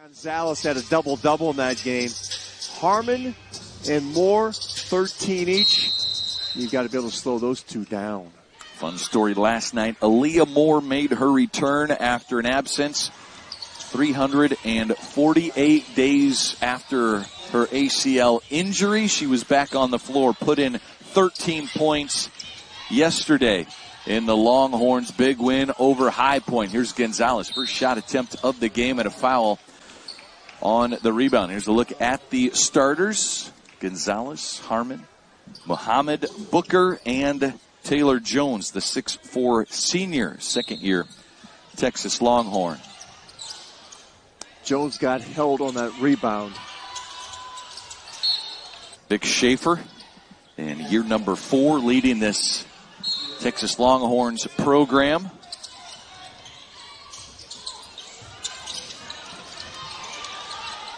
Gonzalez had a double-double in that game. Harmon and Moore, 13 each. You've got to be able to slow those two down. Fun story last night. Aaliyah Moore made her return after an absence. 348 days after her ACL injury. She was back on the floor, put in 13 points yesterday in the Longhorns' big win over High Point. Here's Gonzalez, first shot attempt of the game, and a foul on the rebound. Here's a look at the starters. Gonzalez, Harmon, Muhammad Booker, and Taylor Jones, the 6'4 senior, second-year Texas Longhorn. Jones got held on that rebound. Vic Schaefer, in year number 4, leading this Texas Longhorns program.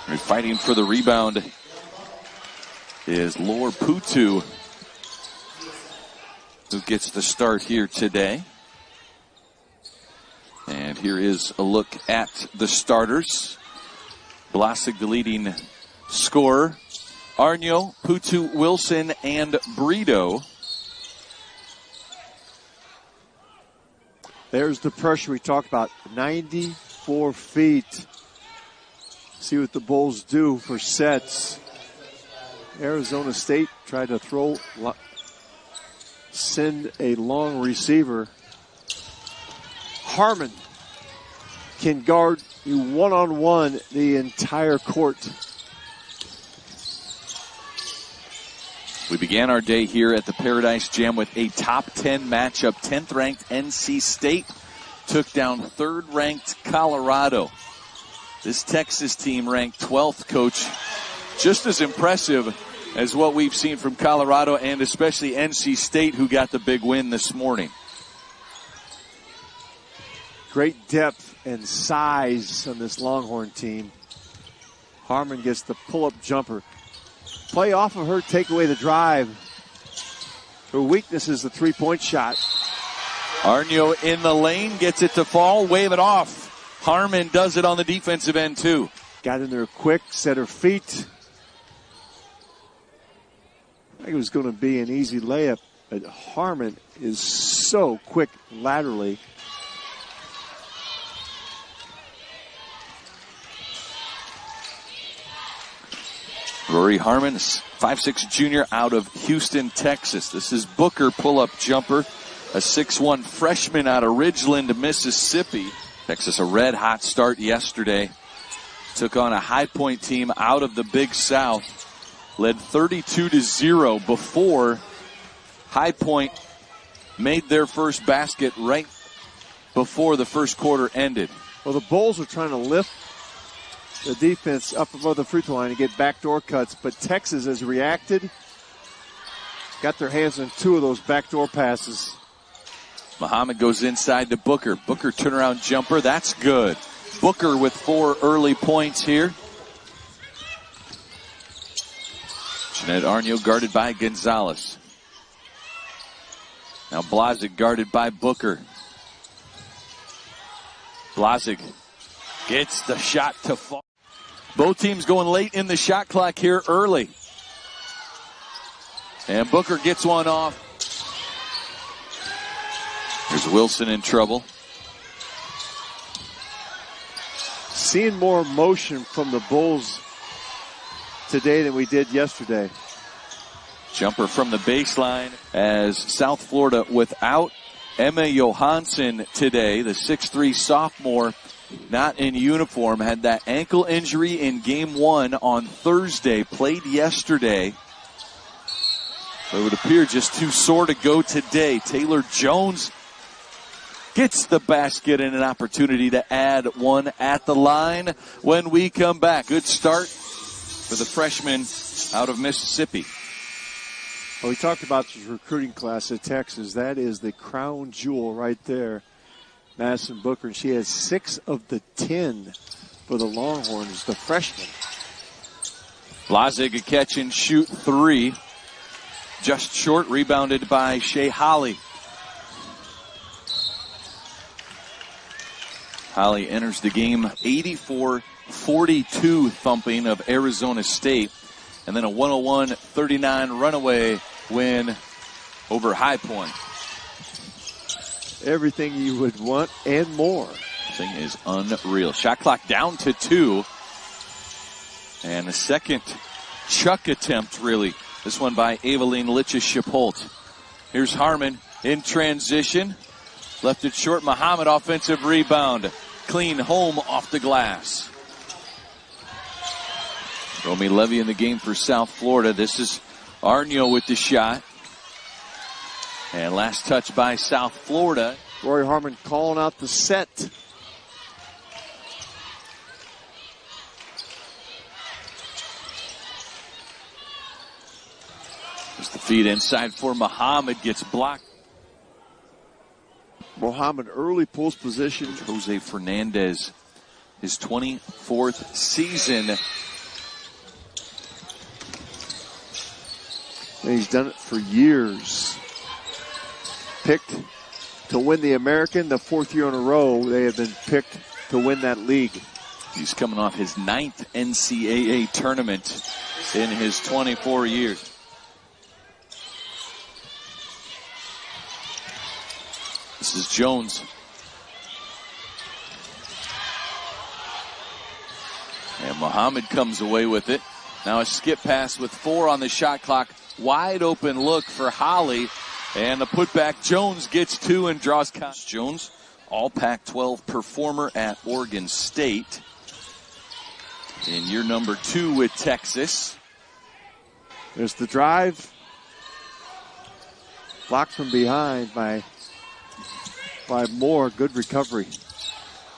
And fighting for the rebound is Lor Putu, who gets the start here today. And here is a look at the starters. Blasig, the leading scorer. Arnyo, Putu, Wilson, and Brito. There's the pressure we talked about. 94 feet. See what the Bulls do for sets. Arizona State tried to send a long receiver. Harmon can guard you one-on-one the entire court. We began our day here at the Paradise Jam with a top 10 matchup. 10th ranked NC State took down 3rd ranked Colorado. This Texas team ranked 12th, Coach. Just as impressive as what we've seen from Colorado and especially NC State, who got the big win this morning. Great depth and size on this Longhorn team. Harmon gets the pull-up jumper. Play off of her, take away the drive. Her weakness is the three-point shot. Arnyo in the lane, gets it to fall, wave it off. Harmon does it on the defensive end, too. Got in there quick, set her feet. I think it was going to be an easy layup, but Harmon is so quick laterally. Rori Harmon, 5'6" junior out of Houston, Texas. This is Booker, pull-up jumper, a 6'1" freshman out of Ridgeland, Mississippi. Texas, a red-hot start yesterday. Took on a High Point team out of the Big South. Led 32-0 before High Point made their first basket right before the first quarter ended. Well, the Bulls are trying to lift the defense up above the free throw line and get backdoor cuts, but Texas has reacted, got their hands on 2 of those backdoor passes. Muhammad goes inside to Booker. Booker turnaround jumper, that's good. Booker with 4 early points here. Jeanette Arnyo guarded by Gonzalez. Now Blasig guarded by Booker. Blasig gets the shot to fall. Both teams going late in the shot clock here early. And Booker gets one off. There's Wilson in trouble. Seeing more motion from the Bulls today than we did yesterday. Jumper from the baseline as South Florida without Emma Johansson today, the 6'3" sophomore, not in uniform, had that ankle injury in game 1 on Thursday, played yesterday. So it would appear just too sore to go today. Taylor Jones gets the basket and an opportunity to add one at the line when we come back. Good start for the freshman out of Mississippi. Well, we talked about the recruiting class at Texas. That is the crown jewel right there. Madison Booker, and she has 6 of the 10 for the Longhorns, the freshman. Blasig a catch and shoot 3. Just short, rebounded by Shea Holly. Holly enters the game 84 42 thumping of Arizona State, and then a 101-39 runaway win over High Point. Everything you would want and more. Thing is unreal. Shot clock down to 2. And a second chuck attempt, really. This one by Eveline Litchis-Shipholt. Here's Harmon in transition. Left it short. Muhammad offensive rebound. Clean home off the glass. Romy Levy in the game for South Florida. This is Arnio with the shot. And last touch by South Florida. Rori Harmon calling out the set. Just the feed inside for Muhammad. Gets blocked. Muhammad early pulls position. Jose Fernandez, his 24th season. And he's done it for years. Picked to win the American, the 4th year in a row they have been picked to win that league. He's coming off his 9th NCAA tournament in his 24 years. This is Jones. And Muhammad comes away with it. Now a skip pass with 4 on the shot clock. Wide open look for Holly. And the putback, Jones gets 2 and draws count. Jones, all Pac-12 performer at Oregon State. In year number 2 with Texas. There's the drive. Blocked from behind by Moore. Good recovery.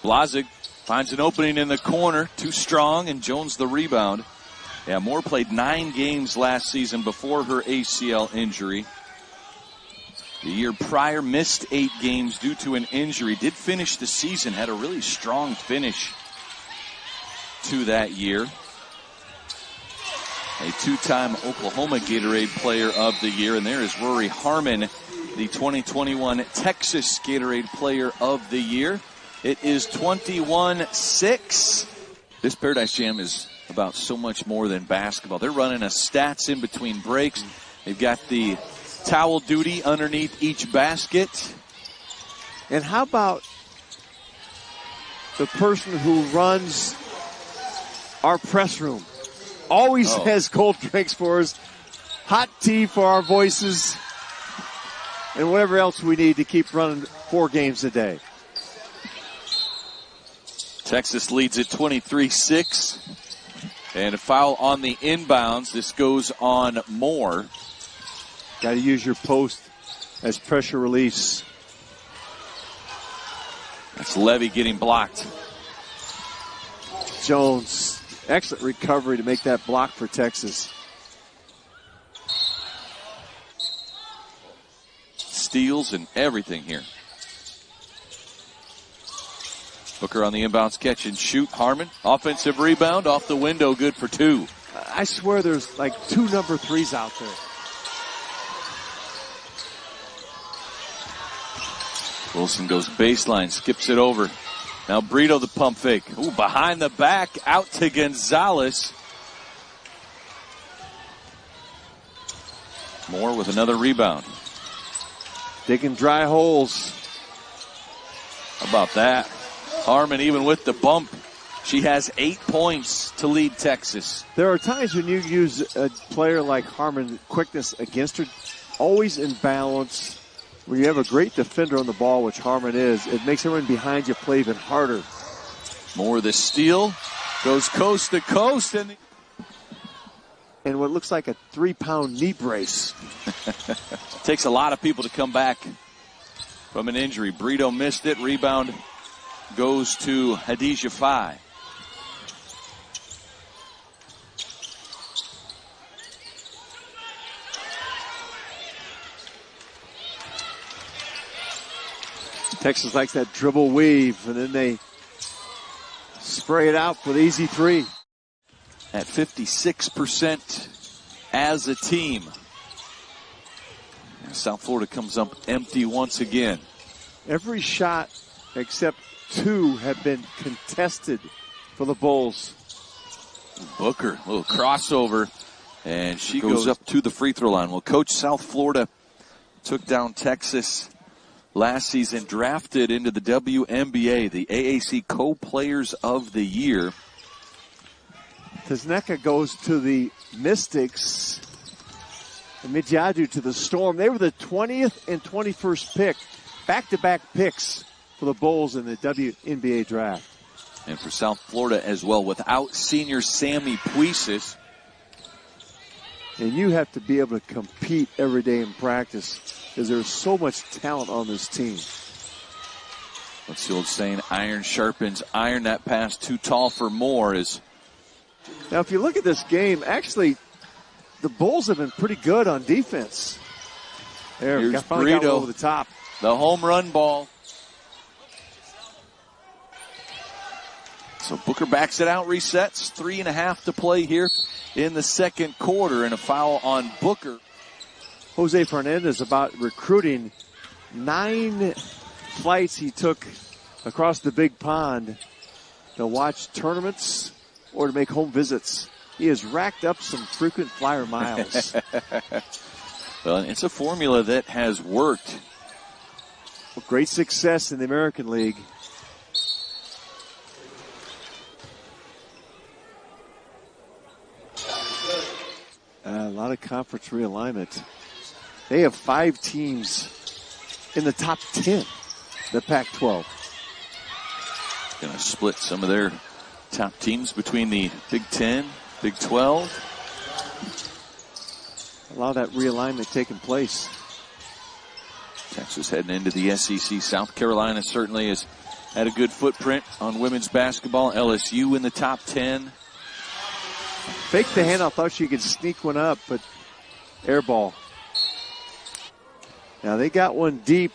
Blazig finds an opening in the corner. Too strong, and Jones the rebound. Yeah, Moore played 9 games last season before her ACL injury. The year prior, missed 8 games due to an injury. Did finish the season, had a really strong finish to that year. A 2-time Oklahoma Gatorade Player of the Year. And there is Rori Harmon, the 2021 Texas Gatorade Player of the Year. It is 21-6. This Paradise Jam is about so much more than basketball. They're running a stats in between breaks. They've got the towel duty underneath each basket. And how about the person who runs our press room? Always has cold drinks for us, hot tea for our voices, and whatever else we need to keep running 4 games a day. Texas leads at 23-6. And a foul on the inbounds. This goes on Moore. Got to use your post as pressure release. That's Levy getting blocked. Jones, excellent recovery to make that block for Texas. Steals and everything here. Booker on the inbounds catch and shoot. Harmon, offensive rebound off the window, good for 2. I swear there's like 2 number 3s out there. Wilson goes baseline, skips it over. Now Brito the pump fake. Ooh, behind the back, out to Gonzalez. Moore with another rebound. Digging dry holes. How about that? Harmon, even with the bump, she has 8 points to lead Texas. There are times when you use a player like Harmon, quickness against her, always in balance. When you have a great defender on the ball, which Harmon is, it makes everyone behind you play even harder. Moore the steal, goes coast to coast. And what looks like a 3-pound knee brace. Takes a lot of people to come back from an injury. Brito missed it, rebound goes to Hadijah Fai. Texas likes that dribble weave, and then they spray it out for the easy 3. At 56% as a team. South Florida comes up empty once again. Every shot except 2 have been contested for the Bulls. Booker, a little crossover, and she goes up to the free throw line. Well, Coach, South Florida took down Texas last season, drafted into the WNBA, the AAC Co-Players of the Year. Ndjakalenga goes to the Mystics. And Midjadu to the Storm. They were the 20th and 21st pick. Back-to-back picks for the Bulls in the WNBA draft. And for South Florida as well, without senior Sammy Puisis. And you have to be able to compete every day in practice because there's so much talent on this team. What's the old saying? Iron sharpens iron. That pass too tall for more is. Now, if you look at this game, actually, the Bulls have been pretty good on defense. Here's finally got one Brito, over the top. The home run ball. So Booker backs it out, resets. 3.5 to play here in the second quarter, and a foul on Booker. Jose Fernandez about recruiting. 9 flights he took across the big pond to watch tournaments or to make home visits. He has racked up some frequent flyer miles. Well, it's a formula that has worked. Great success in the American League. A lot of conference realignment. They have 5 teams in the top 10, the Pac-12. Going to split some of their top teams between the Big 10, Big 12. A lot of that realignment taking place. Texas heading into the SEC. South Carolina certainly has had a good footprint on women's basketball. LSU in the top 10. Faked the handoff, thought she could sneak one up, but air ball. Now they got one deep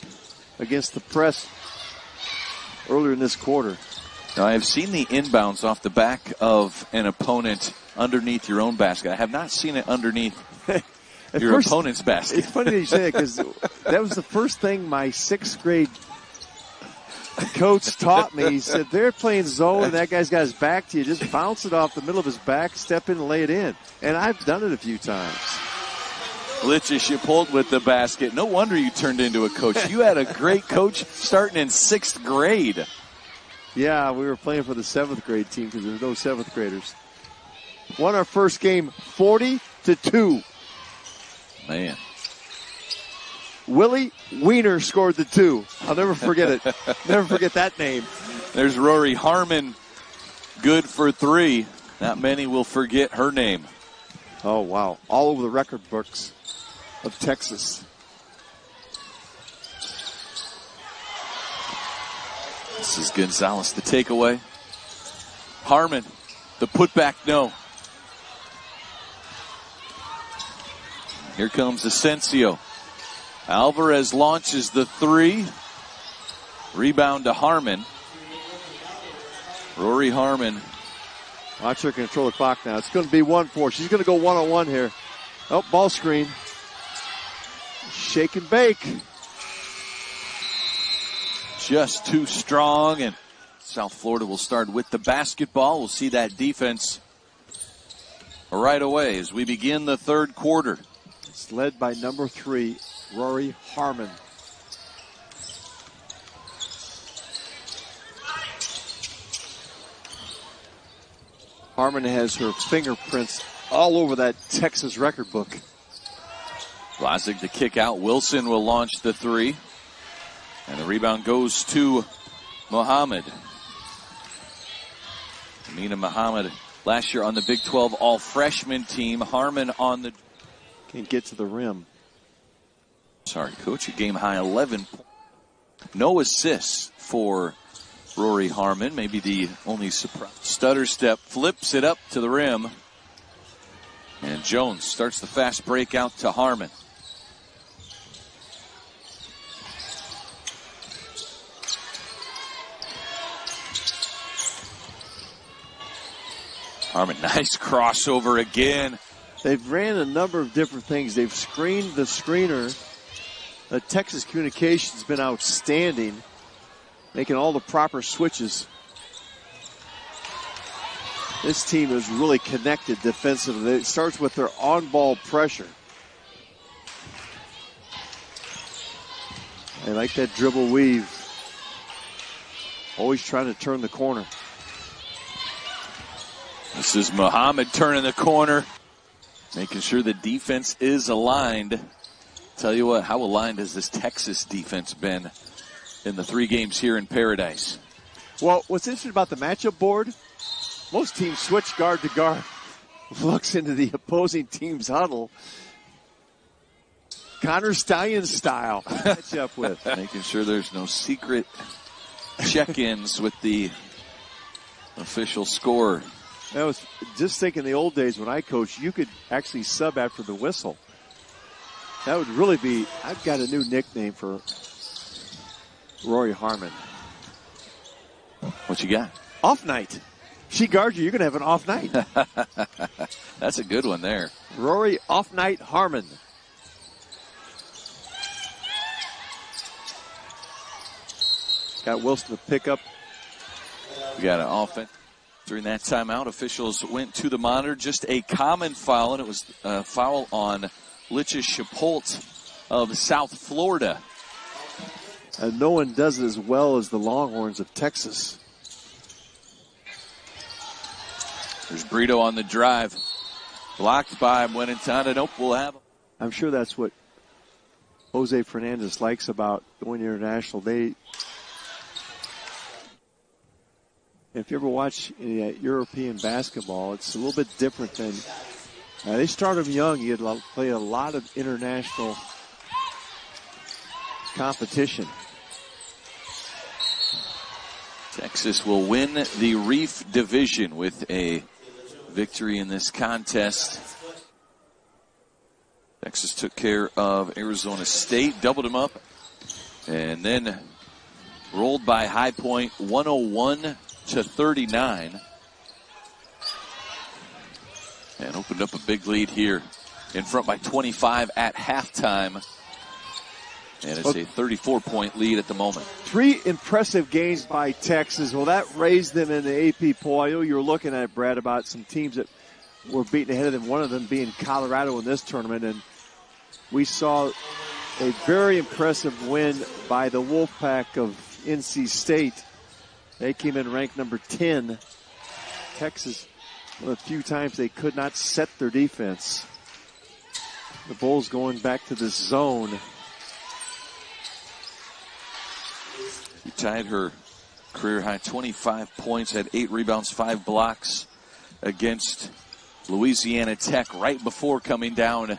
against the press earlier in this quarter. Now I have seen the inbounds off the back of an opponent underneath your own basket. I have not seen it underneath your opponent's basket. It's funny that you say it because that was the first thing my 6th grade coach taught me. He said, they're playing zone and that guy's got his back to you. Just bounce it off the middle of his back, step in and lay it in. And I've done it a few times. Litchis, you pulled with the basket. No wonder you turned into a coach. You had a great coach starting in 6th grade. Yeah, we were playing for the 7th grade team because there were no 7th graders. Won our first game 40-2. Man. Willie Weiner scored the 2. I'll never forget it. Never forget that name. There's Rori Harmon, good for 3. Not many will forget her name. Oh, wow. All over the record books of Texas. This is Gonzalez, the takeaway. Harmon, the putback, no. Here comes Asensio. Alvarez launches the 3. Rebound to Harmon. Rori Harmon. Watch her control the clock now. It's going to be 1-4. She's going to go one-on-one here. Oh, ball screen. Shake and bake. Just too strong, and South Florida will start with the basketball. We'll see that defense right away as we begin the third quarter. It's led by number 3, Rori Harmon. Harmon has her fingerprints all over that Texas record book. Blazig to kick out. Wilson will launch the 3. And the rebound goes to Muhammad. Amina Muhammad last year on the Big 12 all-freshman team. Harmon on the... Can't get to the rim. Sorry, Coach. A game-high 11. No assists for Rori Harmon. Maybe the only surprise. Stutter step, flips it up to the rim. And Jones starts the fast break out to Harmon. Harmon, nice crossover again. They've ran a number of different things. They've screened the screener. The Texas communication's been outstanding, making all the proper switches. This team is really connected defensively. It starts with their on-ball pressure. They like that dribble weave. Always trying to turn the corner. This is Muhammad turning the corner, making sure the defense is aligned. Tell you what, how aligned has this Texas defense been in the 3 games here in Paradise? Well, what's interesting about the matchup board, most teams switch guard to guard. Looks into the opposing team's huddle. Connor Stallion style match up with. Making sure there's no secret check-ins with the official score. I was just thinking the old days when I coached, you could actually sub after the whistle. That would really be, I've got a new nickname for Rori Harmon. What you got? Off night. She guards you, you're going to have an off night. That's a good one there. Rori Off Night Harmon. Got Wilson to pick up. We got an offense. During that timeout, officials went to the monitor. Just a common foul, and it was a foul on Lichis Chipolt of South Florida. And no one does it as well as the Longhorns of Texas. There's Brito on the drive. Blocked by Mwenentanda. Nope, we'll have him. I'm sure that's what Jose Fernandez likes about going international. If you ever watch European basketball, it's a little bit different than they start them young. You play a lot of international competition. Texas will win the Reef Division with a victory in this contest. Texas took care of Arizona State, doubled them up, and then rolled by High Point 101-39. And opened up a big lead here, in front by 25 at halftime. And it's a 34-point lead at the moment. 3 impressive games by Texas. Well, that raised them in the AP poll. I know you were looking at it, Brad, about some teams that were beaten ahead of them, one of them being Colorado in this tournament. And we saw a very impressive win by the Wolfpack of NC State. They came in ranked number 10. Texas, one of the few times they could not set their defense. The Bulls going back to this zone. She tied her career high 25 points, had 8 rebounds, 5 blocks against Louisiana Tech right before coming down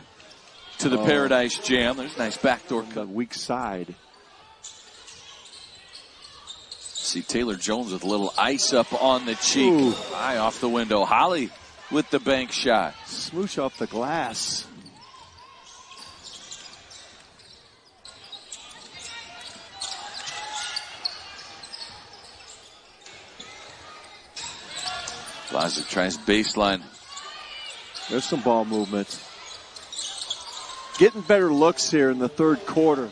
to the Paradise Jam. There's a nice backdoor cut. Weak side. See Taylor Jones with a little ice up on the cheek. Ooh. Eye off the window. Holly with the bank shot. Smooch off the glass. Lazic tries baseline. There's some ball movement. Getting better looks here in the third quarter.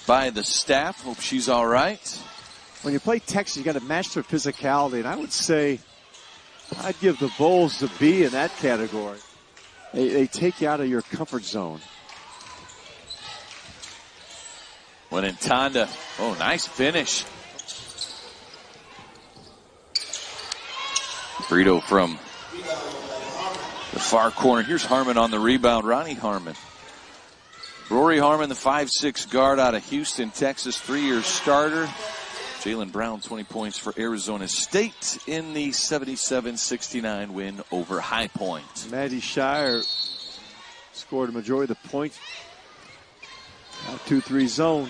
By the staff. Hope she's all right. When you play Texas, you got to match their physicality. And I would say I'd give the Bulls the B in that category. They take you out of your comfort zone. Mwenentanda. Oh, nice finish. Brito from the far corner. Here's Harmon on the rebound. Rori Harmon. Rori Harmon, the 5'6" guard out of Houston, Texas, 3-year starter. Jaylen Brown, 20 points for Arizona State in the 77-69 win over High Point. Maddie Shire scored a majority of the points. 2-3 zone.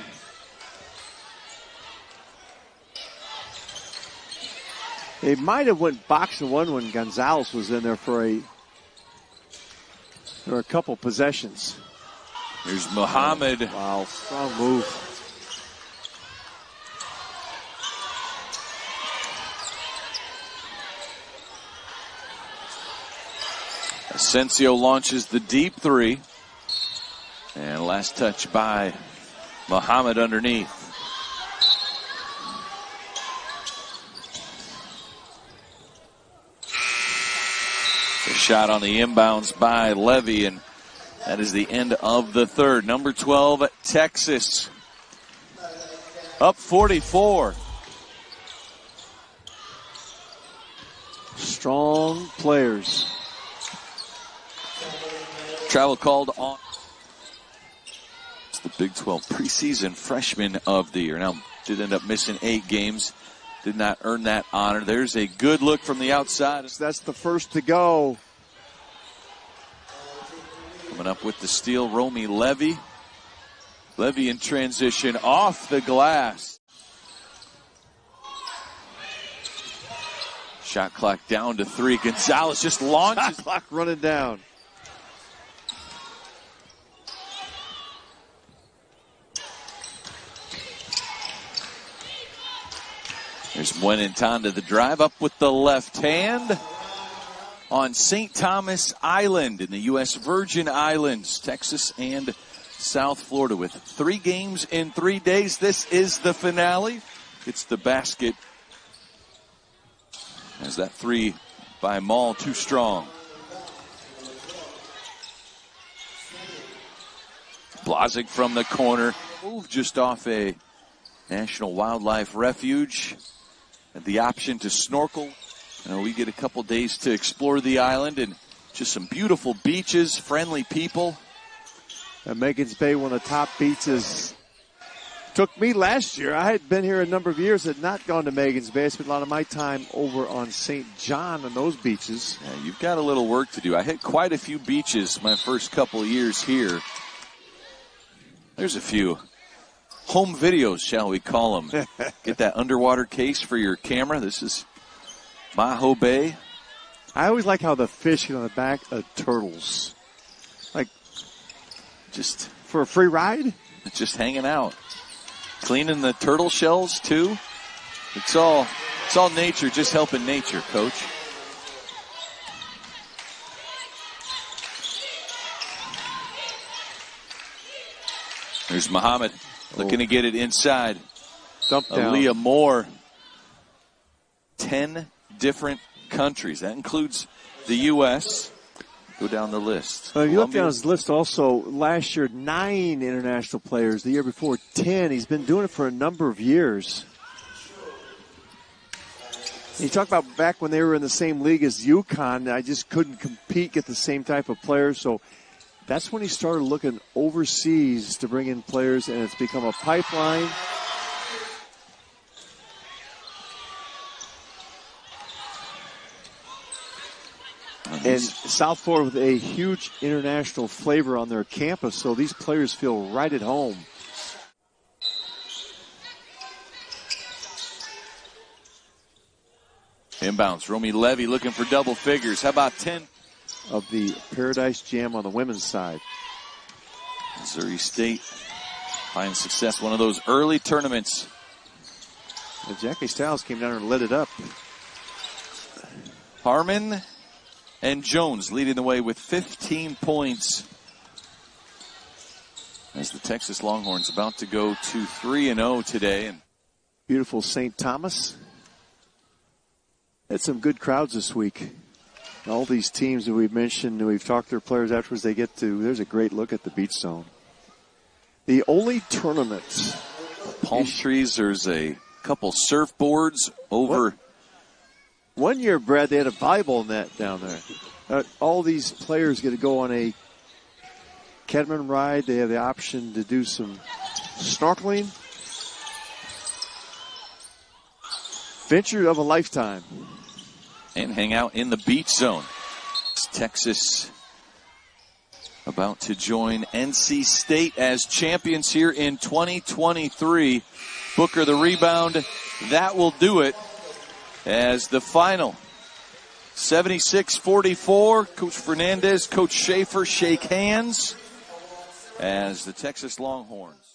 They might have went box and one when Gonzalez was in there for a couple possessions. Here's Muhammad. Wow, strong move. Asensio launches the deep 3. And last touch by Muhammad underneath. shot on the inbounds by Levy, and that is the end of the third. Number 12, Texas, up 44. Strong players. Travel called on. It's the Big 12 preseason freshman of the year. Now, did end up missing 8 games. Did not earn that honor. There's a good look from the outside. That's the first to go. Coming up with the steal, Romy Levy. Levy in transition off the glass. Shot clock down to 3. Gonzalez just launches. Shot clock running down. There's Mwenentanda, the drive up with the left hand on St. Thomas Island in the U.S. Virgin Islands, Texas and South Florida. With 3 games in 3 days, this is the finale. It's the basket. As that 3 by Maul, too strong. Blazek from the corner. Move just off a National Wildlife Refuge. Had the option to snorkel. We get a couple days to explore the island, and just some beautiful beaches, friendly people. Megan's Bay, one of the top beaches. Took me last year. I had been here a number of years, had not gone to Megan's Bay. I spent a lot of my time over on St. John on those beaches. Yeah, you've got a little work to do. I hit quite a few beaches my first couple of years here. There's a few home videos, shall we call them. Get that underwater case for your camera. This is Maho Bay. I always like how the fish get on the back of turtles. Like, just for a free ride? Just hanging out. Cleaning the turtle shells, too. It's all nature, just helping nature, Coach. There's Muhammad looking to get it inside. Dump down. Aaliyah Moore. 10 different countries. That includes the U.S. Go down the list. If you look down his list also, last year 9 international players. The year before 10. He's been doing it for a number of years. You talk about back when they were in the same league as UConn, I just couldn't compete, get the same type of players. So that's when he started looking overseas to bring in players, and it's become a pipeline. And South Florida with a huge international flavor on their campus, so these players feel right at home. Inbounds, Romy Levy looking for double figures. How about 10? Of the Paradise Jam on the women's side. Missouri State finds success, one of those early tournaments. And Jackie Stiles came down and lit it up. Harmon and Jones leading the way with 15 points. As the Texas Longhorns about to go to 3-0 today. Beautiful St. Thomas. Had some good crowds this week. All these teams that we've mentioned, we've talked to their players afterwards, they get to, there's a great look at the beach zone. The only tournament. Palm trees, there's a couple surfboards over. One year, Brad, they had a volleyball net down there. All these players get to go on a catamaran ride. They have the option to do some snorkeling. Venture of a lifetime. And hang out in the beach zone. It's Texas about to join NC State as champions here in 2023. Booker the rebound. That will do it as the final. 76-44. Coach Fernandez, Coach Schaefer shake hands as the Texas Longhorns